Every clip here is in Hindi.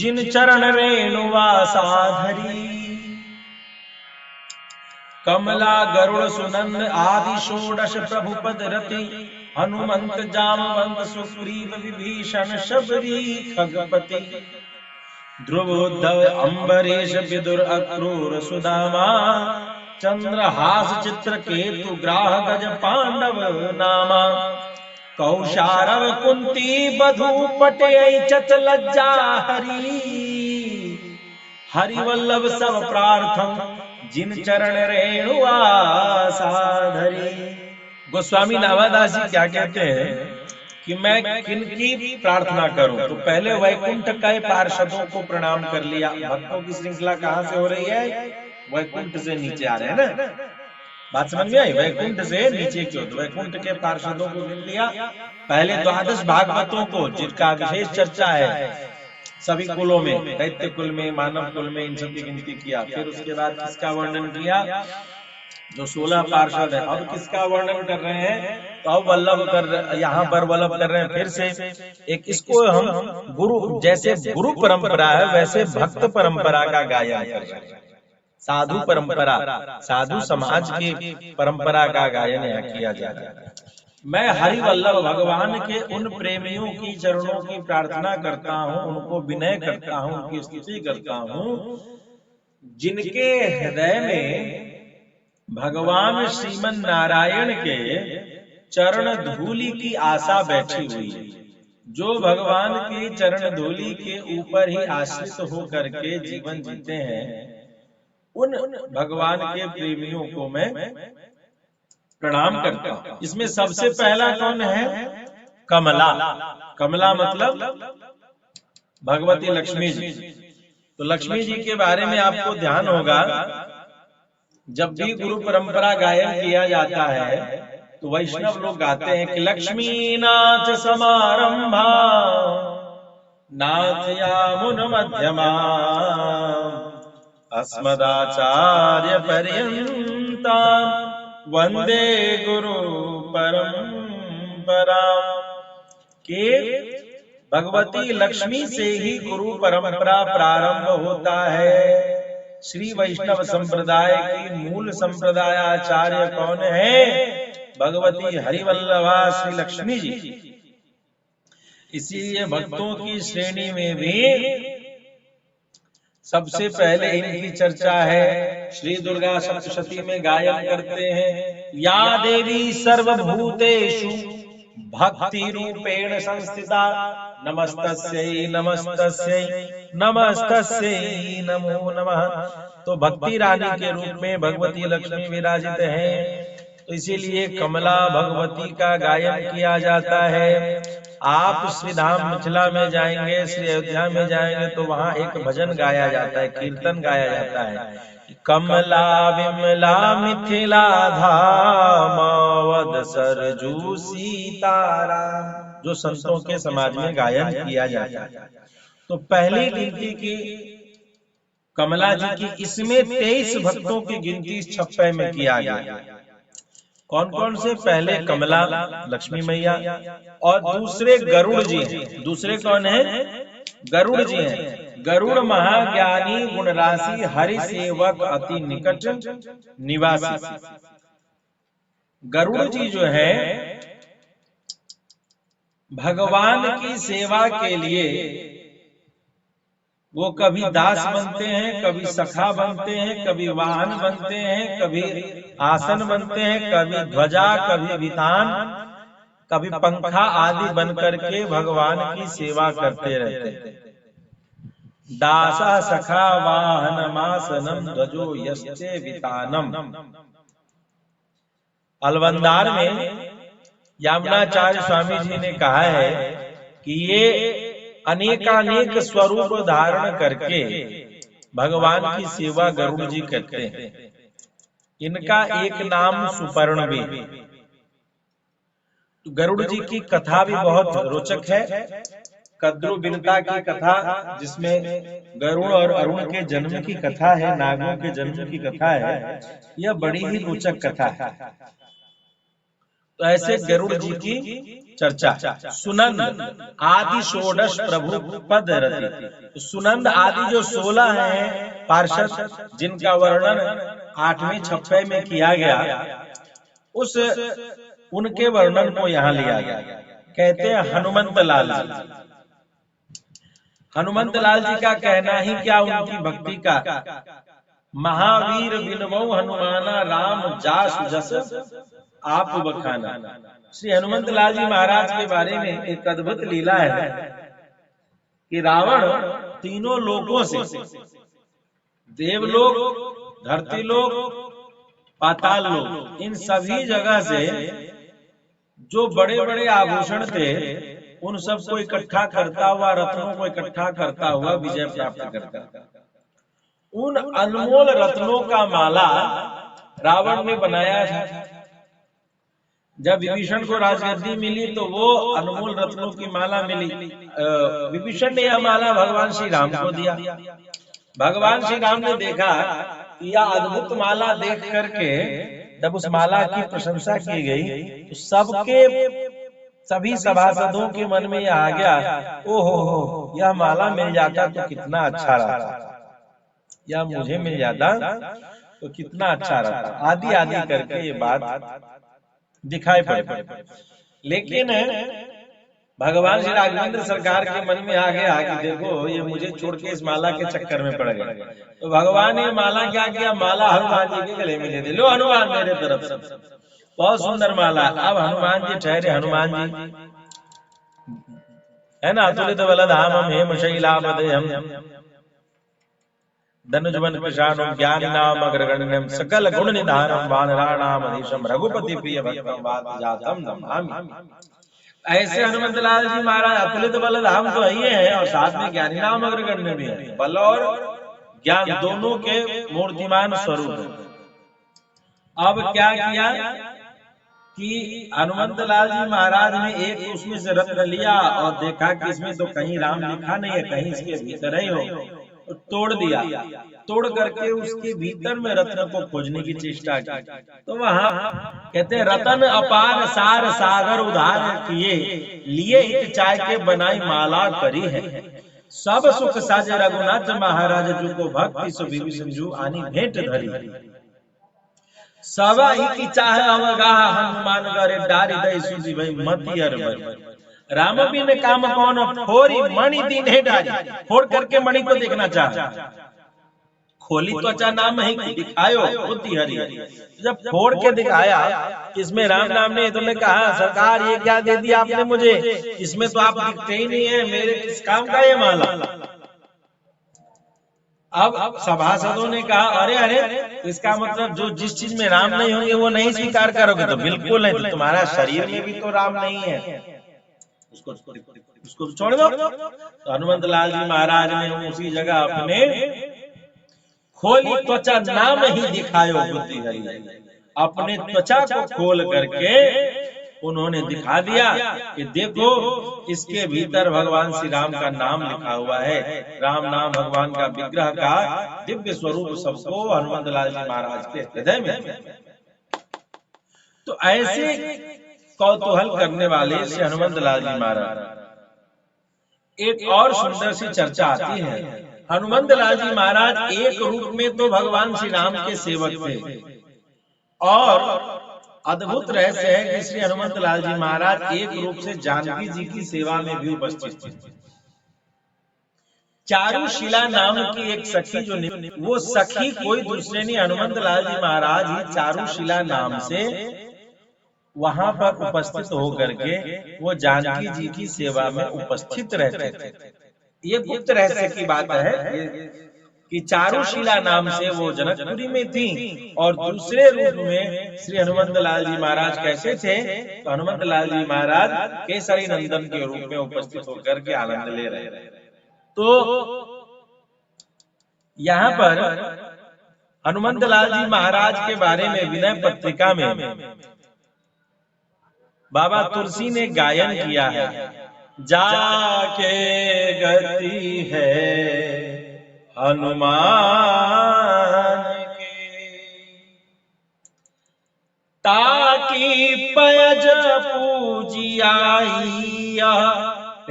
जिन चरण रेणुवासाधरी। कमला गरुड़ सुनंद आदि षोडश प्रभुपद रति, हनुमंत जामवंत सुग्रीव विभीषण शबरी खगपति। ध्रुवोद्धव अम्बरीश विदुर अक्रूर सुदामा, चंद्रहास चित्रकेतु ग्राह गज पांडव नामा। कौशारव कुंती बधू पटेय चत लज्जा हरी, हरिवल्लभ सब प्रार्थम जिन चरण रेणुआसाधरी। गोस्वामी नावादास जी क्या कहते हैं कि मैं किनकी प्रार्थना करूं, तो पहले वैकुंठ के पार्षदों को प्रणाम कर लिया। भक्तों की श्रृंखला कहां से हो रही है? वैकुंठ से नीचे आ रहे हैं ना, बात समझ में आई? वैकुंठ से नीचे क्यों? तो वैकुंठ के पार्षदों को गिन लिया। पहले द्वादश भागवतों को, जिनका विशेष चर्चा है सभी कुलों में, दैत्य कुल में, मानव कुल में, इन सब की गिनती किया। फिर उसके बाद किसका वर्णन किया? जो 16 पार्षद है। अब किसका वर्णन कर रहे हैं? तो अब वल्लभ कर, यहाँ पर वल्लभ कर रहे हैं फिर से। एक इसको हम गुरु, जैसे गुरु परंपरा है वैसे भक्त परंपरा का गायन कर रहे हैं। साधु परंपरा, साधु समाज की परंपरा का गायन यहाँ किया जा रहा है। मैं हरिवल्लभ भगवान के उन प्रेमियों की चरणों की प्रार्थना करता हूँ, उनको विनय करता हूँ, उनकी स्तुति करता हूँ, जिनके हृदय में भगवान श्रीमन नारायण के चरण धूलि की आशा बैठी हुई है। जो भगवान की चरण धूलि के ऊपर ही आश्रित होकर के जीवन जीते हैं, उन भगवान के प्रेमियों को मैं प्रणाम करता हूं। इसमें सबसे पहला कौन है? कमला। कमला मतलब भगवती लक्ष्मी जी। तो लक्ष्मी जी के बारे में आपको ध्यान होगा, जब भी गुरु परंपरा गायन किया जाता है तो वैष्णव लोग गाते हैं कि लक्ष्मी नाथ समारंभा नाथ यामुन मध्यमा, अस्मदाचार्य पर्यंता वंदे गुरु परंपरा। के भगवती लक्ष्मी से ही गुरु परंपरा प्रारंभ होता है। श्री वैष्णव संप्रदाय की मूल संप्रदाय आचार्य कौन है? भगवती हरिवल्लभा श्री लक्ष्मी जी। इसीलिए भक्तों की श्रेणी में भी सबसे पहले इनकी चर्चा है। श्री दुर्गा सप्तशती में गायन करते हैं, या देवी सर्वभूतेषु भक्ति रूपेण संस्थिता, नमस्तस्यै नमस्तस्यै नमस्तस्यै नमो नमः। तो भक्ति रानी के रूप में भगवती लक्ष्मी विराजित हैं। तो इसीलिए कमला भगवती का गायन किया जाता है। आप श्री धाम मिथिला में जाएंगे, श्री अयोध्या में जाएंगे तो वहां एक भजन गाया जाता है, कीर्तन गाया जाता है, कमला विमला मिथिला धाम अवध सरजू सीताराम, जो संतों के समाज में गायन किया जाता है। तो पहली गिनती की कमला जी की, इसमें 23 भक्तों की गिनती इस छप्पे में किया गया। कौन कौन से? पहले कमला लक्ष्मी मैया, और दूसरे गरुड़ जी हैं। दूसरे कौन है? गरुड़ जी हैं। गरुड़ महाज्ञानी गुण राशि हरि सेवक अति निकट निवासी। गरुड़ जी जो है भगवान की सेवा के लिए वो कभी दास बनते हैं, कभी सखा बनते हैं, कभी वाहन बनते हैं, कभी आसन बनते हैं, कभी ध्वजा, कभी वितान, कभी पंखा आदि बन करके भगवान की सेवा करते रहते हैं। दासा सखा वाहन मासनम ध्वजो यस्ते वितानम। अलवंदार में यामुनाचार्य स्वामी जी ने कहा है कि ये अनेकानेक स्वरूप धारण करके भगवान की सेवा गरुड़ जी करते हैं। इनका एक नाम सुपर्ण भी। तो गरुड़ जी की कथा भी बहुत रोचक है। कद्रु बिनता की कथा, जिसमें गरुड़ और अरुण के जन्म की कथा है, नागों के जन्म की कथा है, यह बड़ी ही रोचक कथा है। तो ऐसे गरुड़ जी की चर्चा। सुनंद आदि षोडश प्रभु पद रति, तो सुनंद आदि जो 16 हैं पार्षद जिनका वर्णन 8वें छप्पे में किया गया, उस उनके वर्णन को यहाँ लिया गया। कहते हैं हनुमंत लाल जी। हनुमंत लाल जी का कहना ही क्या उनकी भक्ति का। महावीर बिनवो हनुमाना राम जास जस आप बखाना। श्री हनुमंत लाल जी महाराज के बारे में एक अद्भुत लीला है कि रावण तीनों लोकों से, देवलोक, धरती लोक, पाताल लोक, इन सभी जगह से जो बड़े बड़े आभूषण थे उन सबको इकट्ठा करता हुआ, रत्नों को इकट्ठा करता हुआ विजय प्राप्त करता। उन अनमोल रत्नों का माला रावण ने बनाया था। जब विभीषण को राजगद्दी मिली तो वो अनमोल रत्नों की माला मिली। विभीषण ने यह माला भगवान श्री राम को दिया। भगवान श्री राम ने देखा कि यह अद्भुत माला देख करके जब उस माला की प्रशंसा की गई तो सभी सभासदों के मन में यह आ गया, ओहो यह माला मिल जाता तो कितना अच्छा रहता, या मुझे मिल जाता तो कितना अच्छा रहता, आदि आदि करके ये बात दिखाई पड़ती। लेकिन भगवान श्री राघवेंद्र सरकार के मन में आ गया कि देखो ये मुझे छोड़ के इस माला के चक्कर में पड़ गए। तो भगवान ने माला क्या किया, माला हनुमान जी के गले में दे दी। लो हनुमान मेरे तरफ से, बहुत सुंदर माला। अब हनुमान जी ठहरे, हनुमान जी है ना, अतुलित बलधामम हेम शैलापदेहम धनुजवन कृशाणम ज्ञानिनाम अग्रगण्यम सकल गुण निधानम वानराणाम अधीशम रघुपति प्रिय भक्तम वात जातम नमामि। ऐसे हनुमंत लाल जी महाराज अतुलित बलधाम तो ही है और साथ में ज्ञानिनाम अग्रगण्य भी है। बल और ज्ञान दोनों के मूर्तिमान स्वरूप। अब क्या किया कि हनुमंत लाल जी महाराज ने एक उसमें से रत्न लिया और देखा कि इसमें तो कहीं राम लिखा नहीं है, कहीं इसके भीतर ही हो, तो तोड़ दिया। तोड़ करके उसके भीतर में रत्न को खोजने की चेष्टा की। तो वहां कहते हैं रतन अपार सार सागर उधार किए, लिए हित चाय के बनाई माला करी है, सब सुख साज रघुनाथ महाराज जो को भक्ति सो विभीषण जू आनी भेंट धरी। सवा ही की चाह अवगाह हनुमान करे डारी दई सुधी भई मति अरबर। राम बिन काम कौन फोरी मणि दीन है डारी। फोड़ करके मणि को देखना चाहा, खोली त्वचा नाम ही दिखायो बुद्धि हरि। जब फोड़ के दिखाया इसमें राम नाम ने, तो ने कहा सरकार ये क्या दे दिया आपने मुझे, इसमें तो आप दिखते ही नहीं है, मेरे किस काम का ये माला। अब सभासदों ने कहा अरे अरे, इसका मतलब जो जिस चीज में राम नहीं होंगे वो नहीं स्वीकार करोगे। तो बिल्कुल नहीं, तो तुम्हारा शरीर में भी तो राम नहीं है, उसको छोड़ दो। तो हनुमंत लाल जी महाराज ने उसी जगह अपने खोली त्वचा नाम ही दिखायो बुद्धि हरि। अपने त्वचा को खोल करके उन्होंने दिखा दिया कि देखो इसके भीतर भगवान श्री राम का नाम लिखा हुआ है। राम नाम भगवान का विग्रह का दिव्य स्वरूप सबको हनुमंत लाल जी महाराज के हृदय में। तो ऐसे कौतूहल करने वाले श्री हनुमंत लाल जी महाराज, एक और सुंदर सी चर्चा आती है। हनुमंत लाल जी महाराज एक रूप में तो भगवान श्री राम के सेवक थे, और अद्भुत रहस्य है कि श्री हनुमंत लाल जी महाराज एक रूप से जानकी जी की सेवा में भी उपस्थित थे। चारुशिला नाम की एक सखी जो वो सखी कोई दूसरे नहीं, हनुमंत लाल जी महाराज ही चारुशिला नाम से वहां पर उपस्थित होकर के वो जानकी जी की सेवा में उपस्थित रहते थे। ये गुप्त रहस्य की बात है कि चारुशिला नाम से वो जनकपुरी में थी, और दूसरे रूप में श्री हनुमंत लाल जी महाराज कैसे थे, तो हनुमंत लाल जी महाराज केसरी नंदन के रूप में उपस्थित होकर के आनंद ले रहे थे। तो यहाँ पर हनुमंत लाल जी महाराज के बारे में विनय पत्रिका में बाबा तुलसी ने गायन किया है। जाके गति है हनुमान के, ताके की पयज पूजियाई,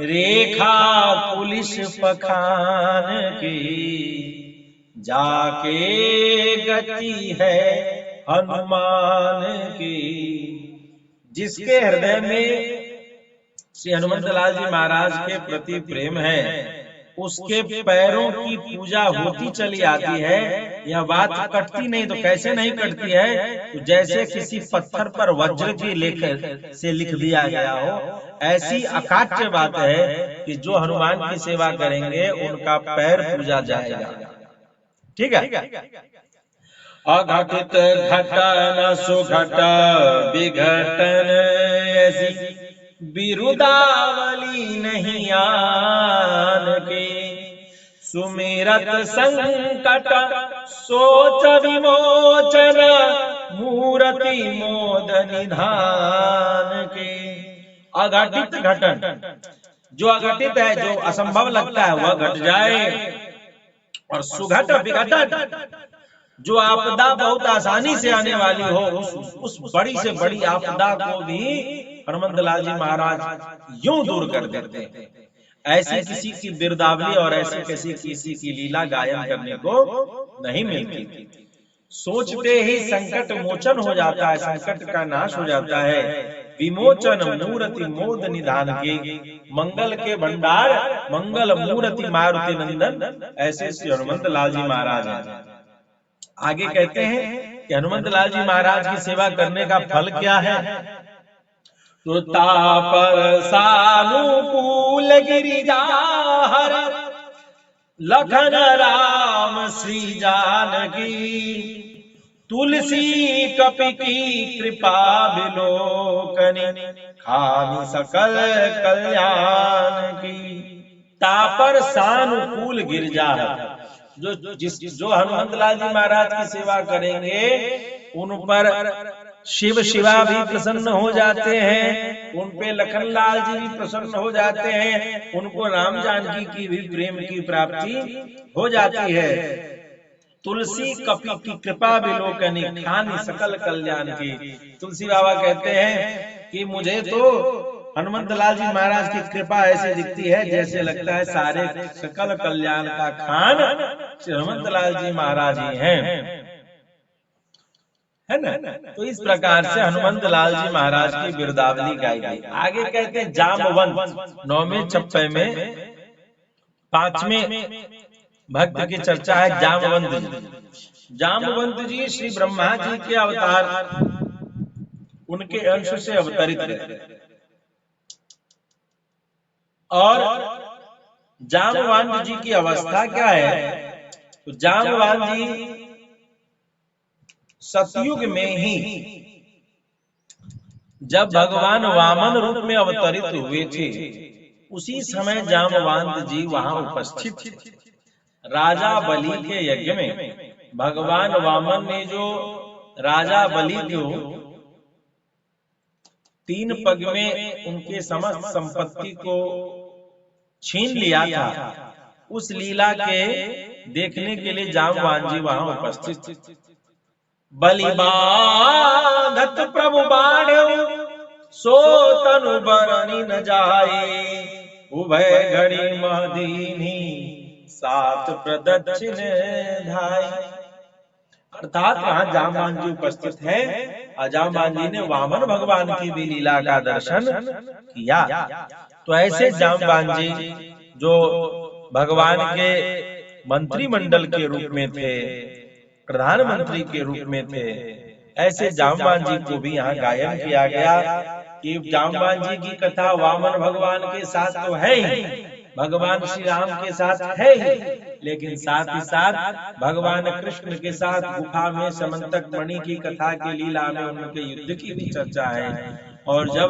रेखा पुलिस पखान की, जाके गति है हनुमान की। जिसके हृदय में श्री हनुमत लाल जी महाराज के प्रति प्रेम है, उसके पैरों की पूजा होती चली आती है। यह बात कटती नहीं, तो कैसे नहीं कटती है? तो जैसे किसी पत्थर पर वज्र की लेख से लिख दिया गया हो, ऐसी अकाट्य बात है कि जो हनुमान की सेवा करेंगे उनका पैर पूजा जाएगा। ठीक है। अघटित घटन सुघट विघटन, ऐसी बिरुदावली नहीं आन के, सुमिरत संकट सोच विमोचन, मूर्ति मोद निधान के। अघटित घटन, जो अघटित है, जो असंभव लगता है वह घट जाए, और सुघट विघटन, जो आपदा बहुत आसानी से आने वाली हो, उस बड़ी से बड़ी आपदा को भी हनुमत लाल जी महाराज यूं दूर कर देते हैं। ऐसी किसी की बिरदावली और ऐसी किसी की लीला गायन करने को नहीं मिलती। सोचते ही संकट मोचन हो जाता है, संकट का नाश हो जाता है। विमोचन मूर्ति मोद निधान के, मंगल के भंडार मंगल मूर्ति मारुति नंदन, ऐसे श्री हनुमत लाल जी महाराज हैं। आगे कहते हैं कि हनुमत लाल जी महाराज की सेवा करने का फल क्या है? तो तापर सानुकूल गिरिजाहर, लखन राम श्री जानकी, तुलसी कपि की कृपा विलोकनी, खानी सकल कल्याण की। तापर सानुकूल गिरिजाहर, जो हनुमत लाल जी महाराज की सेवा करेंगे उन पर शिव शिवा भी प्रसन्न हो जाते हैं, उन पे लखन लाल जी भी प्रसन्न हो जाते हैं, उनको राम जानकी की भी प्रेम की प्राप्ति हो जाती है। तुलसी कपि की कृपा विलोकनी, खानी सकल कल्याण की। तुलसी बाबा कहते हैं कि मुझे तो हनुमत लाल जी महाराज की कृपा ऐसी दिखती है जैसे लगता है सारे सकल कल्याण का खान श्री हनुमत लाल जी महाराज ही हैं, है ना। तो इस प्रकार से हनुमत लाल जी महाराज की बिरदावली गाई गई। आगे कहते हैं जामवंत, 9वें चप्पे में 5वें भक्त की चर्चा है। जामवंत जी, जामवंत जी श्री ब्रह्मा जी के अवतार, उनके अंश से अवतरित है। और जामवंत जी की अवस्था क्या है? तो जामवंत जी सतयुग में ही, जब भगवान वामन रूप में अवतरित हुए थे, उसी समय जामवंत जी वहां उपस्थित थे। राजा बलि के यज्ञ में भगवान वामन ने जो राजा बलि को 3 पग में उनके समस्त संपत्ति को छीन लिया था, उस लीला के देखने के लिए जामवंत जी वहां उपस्थित थे। बलि बाधत प्रभु बाढ़, सो तनु बरनी न जाए, उभय घड़ी महदीनी, 7 प्रदक्षिण धाई। अर्थात वहां जामवंत जी उपस्थित हैं, और जामवंत जी ने वामन भगवान की भी लीला का दर्शन किया। तो ऐसे जामवंत जी जो भगवान के मंत्रिमंडल के रूप में थे, प्रधानमंत्री के रूप में थे, ऐसे जामवंत जी को भी यहाँ गायन किया गया कि जामवंत जी की कथा वामन भगवान के साथ तो है ही, भगवान श्री राम के साथ है ही, लेकिन साथ ही साथ भगवान कृष्ण के साथ गुफा में समंतक मणि की कथा की लीला में उनके युद्ध की भी चर्चा है। और जब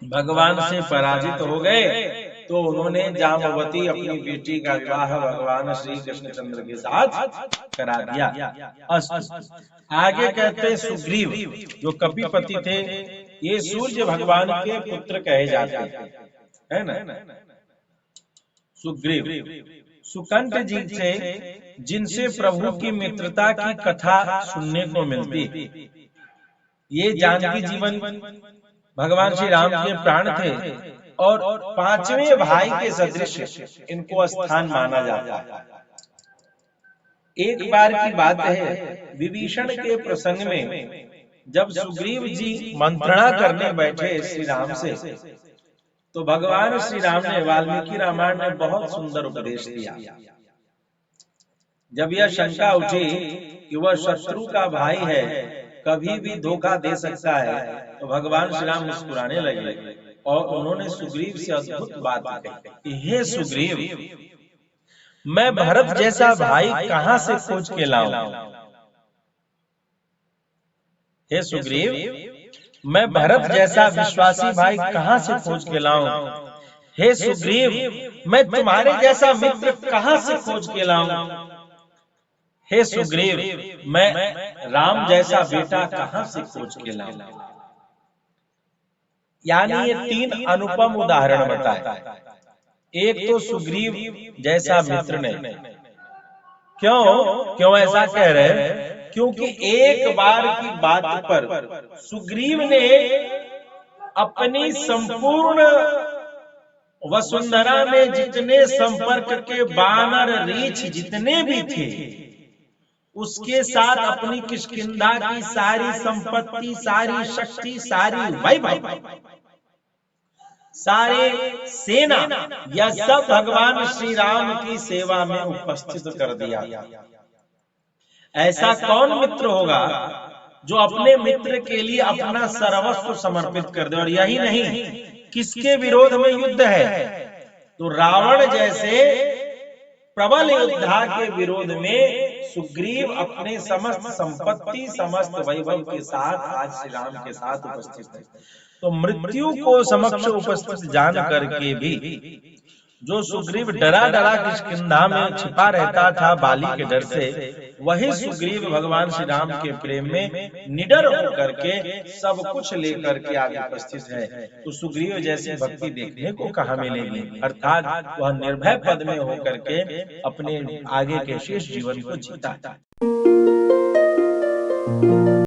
भगवान से पराजित हो गए तो उन्होंने जामवती अपनी बेटी का विवाह भगवान श्री कृष्णचंद्र के साथ करा दिया। आगे कहते सुग्रीव जो कपिपति थे, ये सूर्य भगवान के पुत्र कहे जाते हैं, है ना। सुग्रीव सुकंठ जी से, जिनसे प्रभु की मित्रता की कथा सुनने को मिलती, ये जानकी जीवन भगवान श्री राम के प्राण थे और पांचवें भाई के सदृश इनको स्थान माना जाता है। एक बार की बात है, विभीषण के प्रसंग में जब सुग्रीव जी मंत्रणा करने बैठे श्री राम से, तो भगवान श्री राम ने वाल्मीकि रामायण में बहुत सुंदर उपदेश दिया। जब यह शंका उठी कि वह शत्रु का भाई है, कभी भी धोखा दे सकता है, तो भगवान श्री राम मुस्कुराने लगे और उन्होंने सुग्रीव से अद्भुत बात कही, हे सुग्रीव, मैं भरत जैसा भाई कहां से खोज के लाऊं? हे सुग्रीव, मैं भरत जैसा विश्वासी भाई कहां से खोज के लाऊं? हे सुग्रीव, मैं तुम्हारे जैसा मित्र कहां से खोज के लाऊं? हे सुग्रीव, मैं राम जैसा बेटा कहां से खोज के लाऊं? यानी ये तीन अनुपम उदाहरण बताए। एक तो सुग्रीव जैसा मित्र नहीं। क्यों ऐसा कह रहे हैं? क्योंकि एक बार की बात पर सुग्रीव ने अपनी संपूर्ण वसुंधरा में जितने संपर्क के वानर रीछ जितने भी थे, उसके साथ अपनी किष्किंधा की सारी संपत्ति, सारी शक्ति, सारी वैभव, सारे सेना, यह सब भगवान श्री राम की सेवा में उपस्थित कर दिया। ऐसा कौन मित्र होगा जो अपने मित्र के लिए अपना सर्वस्व समर्पित कर दे? और यही नहीं, किसके विरोध में युद्ध है? तो रावण जैसे प्रबल योद्धा के विरोध में सुग्रीव अपने समस्त संपत्ति, समस्त वैभव के साथ आज श्री राम के साथ उपस्थित है। तो मृत्यु को समक्ष उपस्थित जान करके भी जो सुग्रीव डरा डरा किष्किंधा में छिपा रहता था बाली के डर से, वही सुग्रीव भगवान श्री राम के प्रेम में निडर होकर के सब कुछ लेकर के आज उपस्थित है। तो सुग्रीव जैसी भक्ति देखने को कहाँ मिलेगी? अर्थात वह निर्भय पद में होकर के अपने आगे के शेष जीवन को जीता।